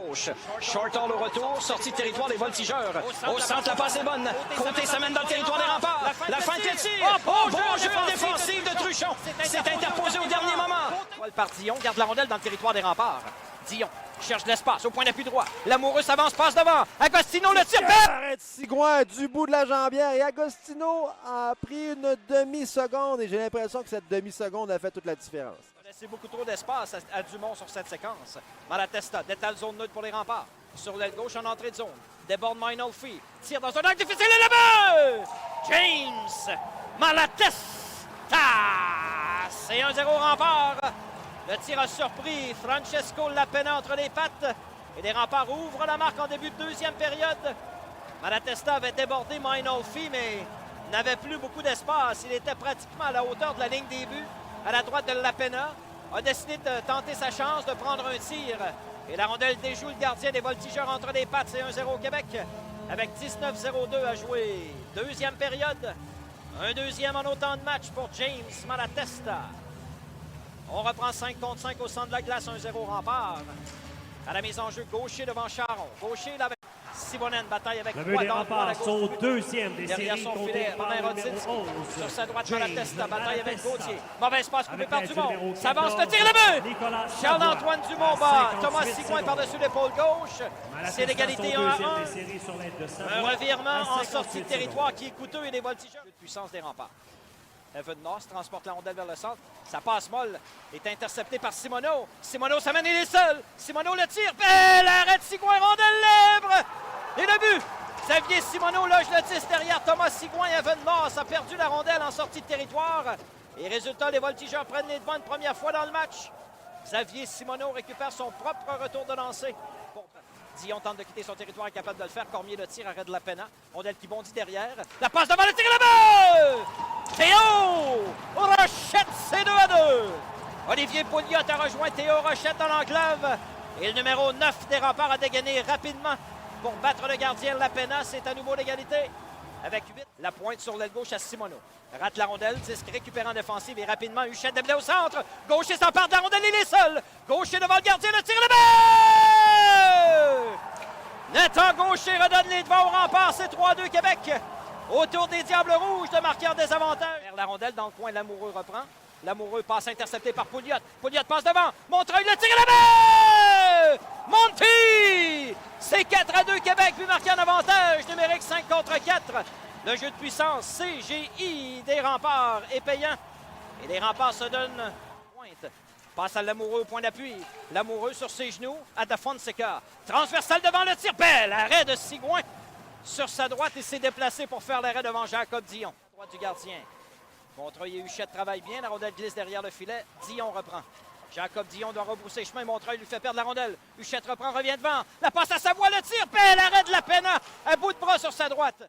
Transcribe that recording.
gauche. Short all au retour, sortie de territoire des voltigeurs. Au centre, la passe est bonne. Côté s'amène dans le territoire des remparts. La feinte le tir. Oh, bon jeu défensif de Truchon. C'est interposé au dernier moment. Par Dion, garde la rondelle dans le territoire des remparts. Dion cherche de l'espace au point d'appui droit. Lamoureux s'avance, passe devant. Agostino le tire. Arrête Sigouin du bout de la jambière et Agostino a pris une demi-seconde et j'ai l'impression que cette demi-seconde a fait toute la différence. C'est beaucoup trop d'espace à Dumont sur cette séquence. Malatesta détale zone neutre pour les remparts. Sur l'aile gauche en entrée de zone. Déborde Mainolfi. Tire dans un angle difficile et le but! James Malatesta! C'est 1-0 rempart. Le tir a surpris Francesco Lapena entre les pattes. Et les remparts ouvrent la marque en début de deuxième période. Malatesta avait débordé Mainolfi, mais n'avait plus beaucoup d'espace. Il était pratiquement à la hauteur de la ligne des buts. À la droite de Lapena, a décidé de tenter sa chance de prendre un tir. Et la rondelle déjoue le gardien des voltigeurs entre les pattes. C'est 1-0 au Québec avec 19-02 à jouer. Deuxième période. Un deuxième en autant de matchs pour James Malatesta. On reprend 5 contre 5 au centre de la glace. 1-0 rempart. À la mise en jeu, Gaucher devant Charon. Gaucher là avec Simonen, bataille avec trois dans le son deuxième des derrière séries son contre filet, Romain Rodzinski. Sur sa droite, Malatesta, bataille avec Gauthier. Mauvaise passe coupée par Dumont. S'avance le tir, le but! Charles-Antoine Dumont bat Thomas Sigouin par-dessus l'épaule gauche. C'est l'égalité 1-1. Un revirement en sortie de territoire qui est coûteux et les voltigeurs de puissance des remparts. Evan Noss transporte la rondelle vers le centre. Sa passe molle est interceptée par Simoneau. Simoneau s'amène, il est seul. Simoneau le tire. Belle arrêt de Sigouin, rondelle libre. Et le but. Xavier Simoneau loge le 10 derrière Thomas Sigouin. Evan Noss a perdu la rondelle en sortie de territoire. Et résultat, les voltigeurs prennent les devants une première fois dans le match. Xavier Simoneau récupère son propre retour de lancer. Dion tente de quitter son territoire, est capable de le faire. Cormier le tire, arrête de Lapena. Rondelle qui bondit derrière. La passe devant le tir et le but! Théo Rochette, c'est 2-2. Olivier Pouliot a rejoint Théo Rochette dans l'enclave. Et le numéro 9 des remparts a dégainé rapidement pour battre le gardien Lapena. C'est à nouveau l'égalité. Avec 8, la pointe sur l'aile gauche à Simoneau. Rate la rondelle, Disque récupérant défensive et rapidement Huchette déblé au centre. Gaucher s'empare de la rondelle, il est seul. Gaucher devant le gardien, le tir et le but! Nathan Gaucher redonne les devants au rempart, c'est 3-2 Québec. Autour des Diables Rouges de marquer en désavantage. La rondelle dans le coin, Lamoureux reprend. Lamoureux passe intercepté par Pouliot. Pouliot passe devant. Montreuil le tir et le but! Monty! C'est 4-2 Québec, puis marqué en avantage numérique 5 contre 4. Le jeu de puissance CGI des remparts est payant. Et les remparts se donnent pointe. Passe à Lamoureux au point d'appui. Lamoureux sur ses genoux à Da Fonseca. Transversal devant le tir. Belle arrêt de Sigouin. Sur sa droite, il s'est déplacé pour faire l'arrêt devant Jacob Dion. Droite du gardien. Montreuil et Huchette travaillent bien. La rondelle glisse derrière le filet. Dion reprend. Jacob Dion doit rebrousser chemin. Montreuil lui fait perdre la rondelle. Huchette reprend, revient devant. La passe à Savoie, le tir. Belle arrêt de Lapena. À bout de bras sur sa droite.